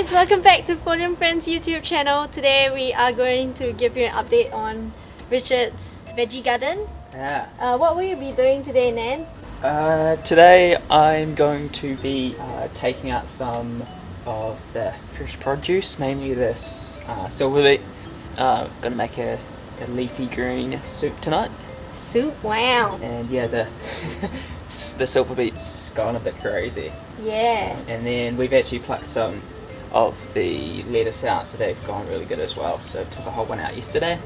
guys, welcome back to Folium Friends YouTube channel. Today we are going to give you an update on Richard's veggie garden. Yeah. What will you be doing today, Nan? Today I'm going to be taking out some of the fresh produce, mainly this silver beet. Gonna make a leafy green soup tonight. Soup? Wow. And yeah, the silver beet's gone a bit crazy. Yeah. And then we've actually plucked some of the lettuce out, so they've gone really good as well. So I took a whole one out yesterday.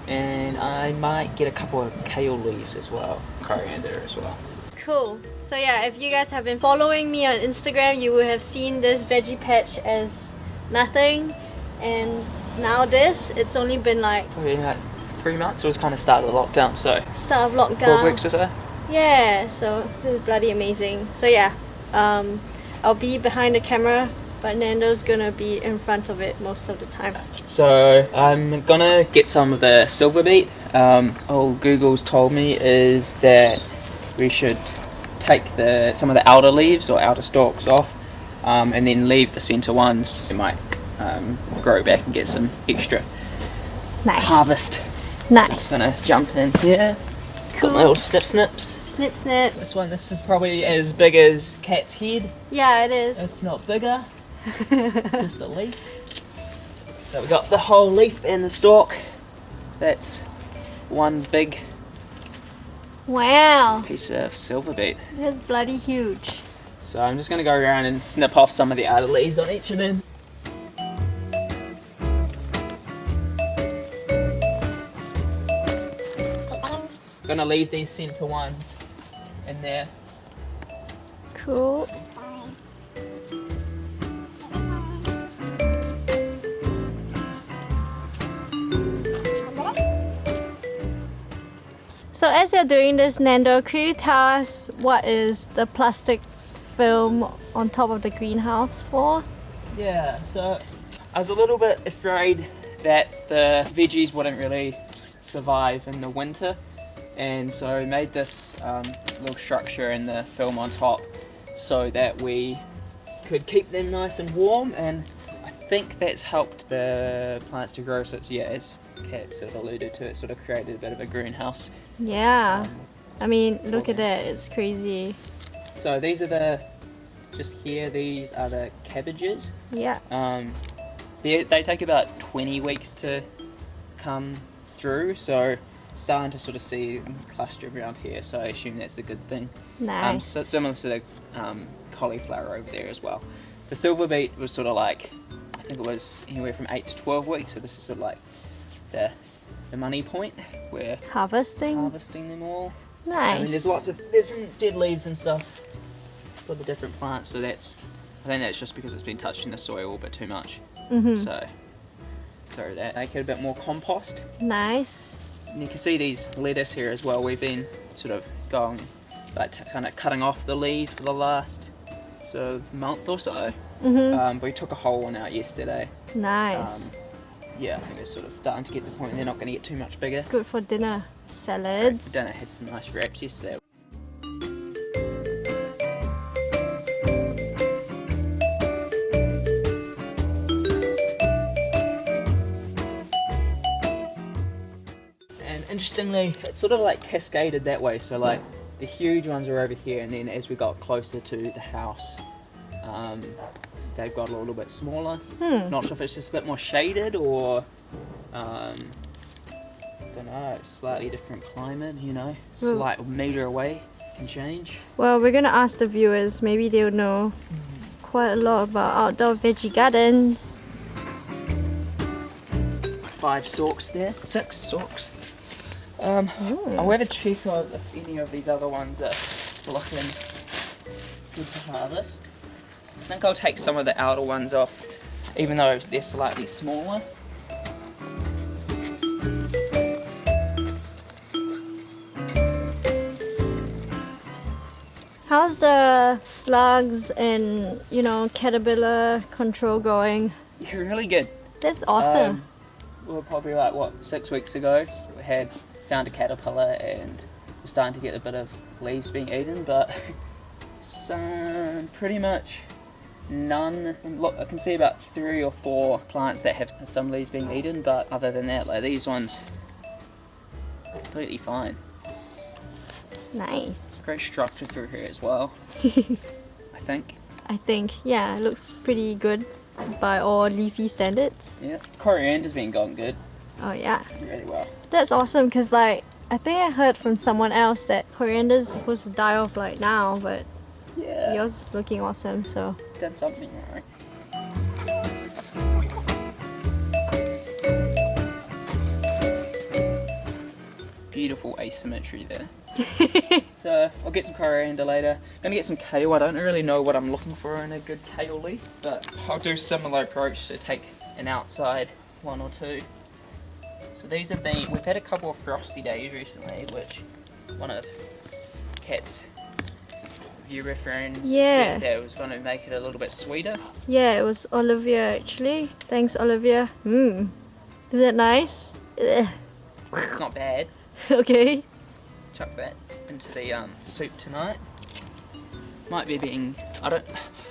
And I might get a couple of kale leaves as well, coriander as well. Cool. So yeah, if you guys have been following me on Instagram, you will have seen this veggie patch as nothing. And now it's only been Probably like 3 months. It was kind of start of the lockdown, so start of lockdown. 12 weeks or so. Yeah, so this is bloody amazing. So yeah, I'll be behind the camera, but Nando's gonna be in front of it most of the time. So I'm gonna get some of the silver beet. All Google's told me is that we should take some of the outer leaves or outer stalks off, and then leave the center ones. It might grow back and get some extra harvest. Nice. So I'm just gonna jump in here. Cool. Got my little snips. Snip snip. This is probably as big as Cat's head, Yeah, it is. if not bigger. Just a leaf. So we got the whole leaf and the stalk. That's one big Wow. piece of silver beet. That's bloody huge. So I'm just going to go around and snip off some of the outer leaves on each of them. I'm going to leave these center ones in there. Cool. So as you're doing this, Nando, could you tell us what is the plastic film on top of the greenhouse for? Yeah, so I was a little bit afraid that the veggies wouldn't really survive in the winter, and so I made this little structure in the film on top so that we could keep them nice and warm, and I think that's helped the plants to grow. So it's, yeah, as Kat sort of alluded to, it sort of created a bit of a greenhouse. Yeah. I mean, look at that, it's crazy. So these are these are the cabbages. Yeah. They take about 20 weeks to come through, so starting to sort of see them cluster around here, so I assume that's a good thing. Nice. So similar to the cauliflower over there as well. The silver beet was sort of like, I think it was anywhere from 8 to 12 weeks, so this is sort of like the money point where Harvesting. them all. Nice. I mean, there's some dead leaves and stuff for the different plants, so I think that's just because it's been touched in the soil a bit too much. So throw that, make it a bit more compost. Nice. And you can see these lettuce here as well. We've been sort of going, kind of cutting off the leaves for the last sort of month or so. We took a whole one out yesterday. Nice. Yeah, I think it's sort of starting to get to the point they're not going to get too much bigger. Good for dinner. Salads. Dinner had some nice wraps yesterday. And interestingly, it's sort of like cascaded that way. So like the huge ones are over here, and then as we got closer to the house, they've got a little bit smaller. Not sure if it's just a bit more shaded or, don't know, slightly different climate, you know, slight metre away can change. Well, we're gonna ask the viewers, maybe they'll know quite a lot about outdoor veggie gardens. 5 stalks there, 6 stalks. I'll have a check of if any of these other ones are looking good to harvest. I think I'll take some of the outer ones off, even though they're slightly smaller. How's the slugs and, caterpillar control going? Yeah, really good. That's awesome. We were probably like, 6 weeks ago, we found a caterpillar and we're starting to get a bit of leaves being eaten, but pretty much none. Look, I can see about 3 or 4 plants that have some leaves being eaten, but other than that, like these ones, completely fine. Nice. Great structure through here as well, I think. I think, yeah, it looks pretty good by all leafy standards. Yeah, coriander's been going good, Oh yeah. really well. That's awesome because like, I think I heard from someone else that coriander's supposed to die off like now, but Yeah, yours is looking awesome, so. done something right. Beautiful asymmetry there. So I'll get some coriander later. Gonna get some kale. I don't really know what I'm looking for in a good kale leaf, but I'll do a similar approach to take an outside 1 or 2. So these have been, we've had a couple of frosty days recently, which one of Kat's viewer friends said that it was going to make it a little bit sweeter. Yeah, it was Olivia actually. Thanks, Olivia. Is that nice? Ugh. It's not bad. Okay. Chuck that into the soup tonight. Might be being, I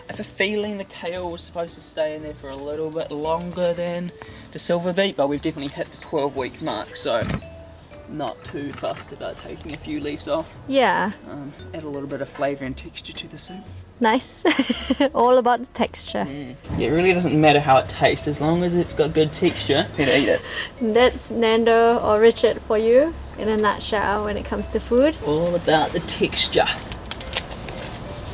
have a feeling the kale was supposed to stay in there for a little bit longer than the silver beet, but we've definitely hit the 12-week mark, so not too fussed about taking a few leaves off. Yeah. Add a little bit of flavour and texture to the soup. Nice. All about the texture. Yeah, it really doesn't matter how it tastes, as long as it's got good texture, better eat it. That's Nando or Richard for you in a nutshell when it comes to food. All about the texture.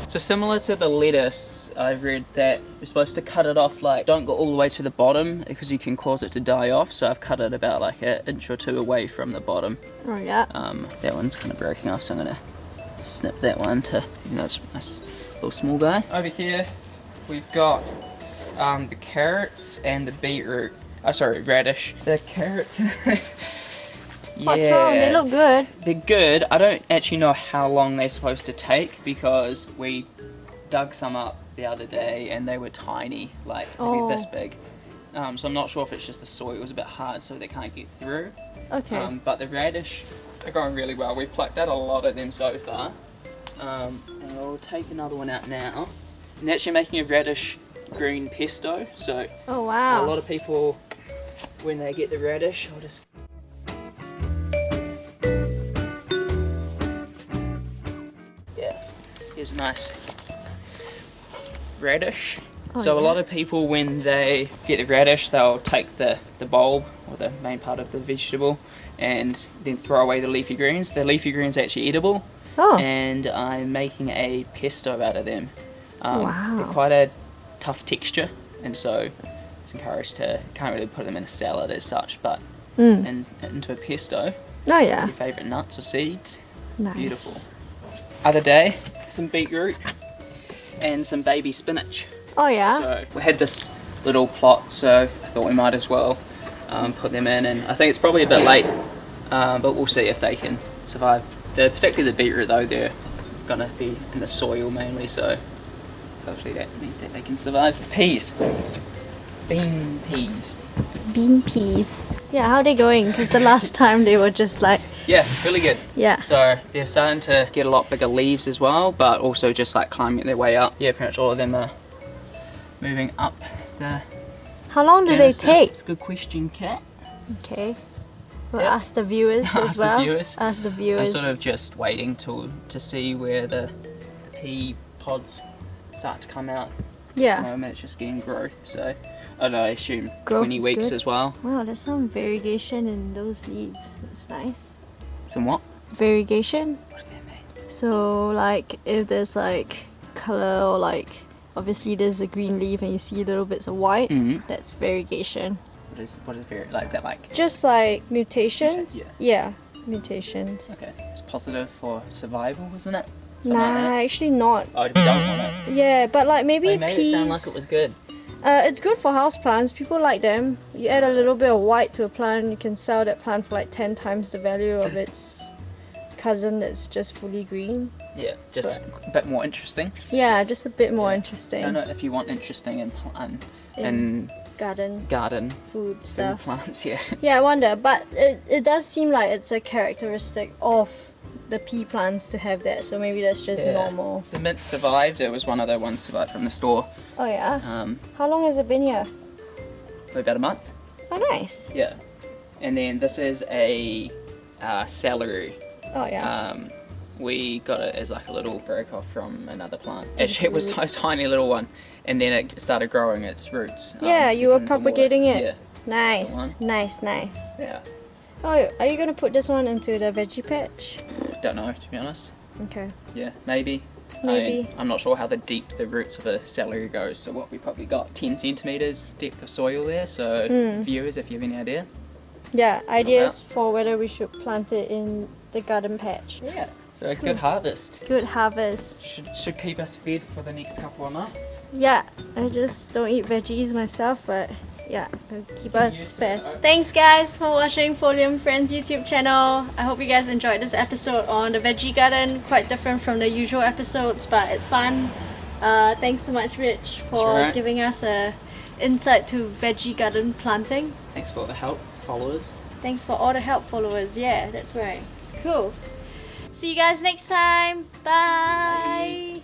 So similar to the lettuce, I've read that you're supposed to cut it off, like, don't go all the way to the bottom because you can cause it to die off, so I've cut it about like 1 inch or 2 away from the bottom. Oh yeah. That one's kind of breaking off, so I'm going to snip that one to, you know, it's a nice little small guy. Over here we've got the carrots and the beetroot. Oh, sorry, radish. The carrots. What's wrong? They look good. They're good. I don't actually know how long they're supposed to take because we dug some up the other day and they were tiny, like probably this big. So I'm not sure if it's just the soil was a bit hard so they can't get through. Okay. But the radish are going really well. We've plucked out a lot of them so far. And I'll take another one out now. And actually making a radish green pesto. So Oh wow. a lot of people, when they get the radish, I'll just here's a nice radish. Oh, So a yeah. lot of people, when they get the radish, they'll take the bulb or the main part of the vegetable and then throw away the leafy greens. The leafy greens are actually edible, Oh. and I'm making a pesto out of them. Wow. They're quite a tough texture, and so it's encouraged to, can't really put them in a salad as such, but into a pesto. Oh yeah. Your favourite nuts or seeds. Nice. Beautiful. Other day, some beetroot and some baby spinach. Oh yeah. So we had this little plot, so I thought we might as well put them in, and I think it's probably a bit late, but we'll see if they can survive. Particularly the beetroot though, they're gonna be in the soil mainly, so hopefully that means that they can survive. Peas. Bean peas. Bean peas. Yeah, how are they going? Because the last time they were just like, Yeah, really good. yeah. So they're starting to get a lot bigger leaves as well, but also just like climbing their way up. Yeah, pretty much all of them are moving up the How long do they banister. take? It's a good question, Kat. Okay. We'll Yep. ask the viewers Ask as the well. viewers. Ask the I'm viewers. sort of just waiting to see where the pea pods start to come out. At the Yeah. moment it's just getting growth, so I don't know, I assume Growth 20 is weeks good. as well. Wow, there's some variegation in those leaves. That's nice. Some what? Variegation. What does that mean? So like if there's like color or like obviously there's a green leaf and you see little bits of white, that's variegation. What is like, is that like? Just like mutations. Yeah. Yeah, mutations. Okay, it's positive for survival, isn't it? Nah, actually not. Oh, we don't want it. Yeah, but like maybe They made peas. it sound like it was good. It's good for houseplants. People like them. You add a little bit of white to a plant, you can sell that plant for like 10 times the value of its cousin that's just fully green. Yeah, just a bit more interesting. Yeah, just a bit more I interesting. don't know if you want interesting in Garden garden food food stuff. plants, yeah. Yeah, I wonder, but it does seem like it's a characteristic of the pea plants to have that, so maybe that's just normal. The mint survived. It was one of the ones survived from the store. Oh yeah? How long has it been here? About a month. Oh nice. Yeah. And then this is a celery. Oh yeah. We got it as like a little break off from another plant. Actually, it was a tiny little one, and then it started growing its roots. Yeah, you were in some propagating water. it. Yeah. Nice, That's the nice. Yeah. Oh, are you gonna put this one into the veggie patch? Don't know, to be honest. Okay. Yeah, maybe. Maybe. I'm not sure how deep the roots of a celery goes, so what we probably got 10 centimetres depth of soil there, so viewers, if you have any idea. Yeah, ideas for whether we should plant it in the garden patch. Yeah. So a good harvest. Good harvest. Should keep us fed for the next couple of months. Yeah, I just don't eat veggies myself, but yeah, it'll keep us fed. so. Thanks guys for watching Folium Friends YouTube channel. I hope you guys enjoyed this episode on the veggie garden. Quite different from the usual episodes, but it's fun. Thanks so much, Rich, for giving us a insight to veggie garden planting. Thanks for all the help, followers. Thanks for all the help, followers. Yeah, that's right. Cool. See you guys next time. Bye.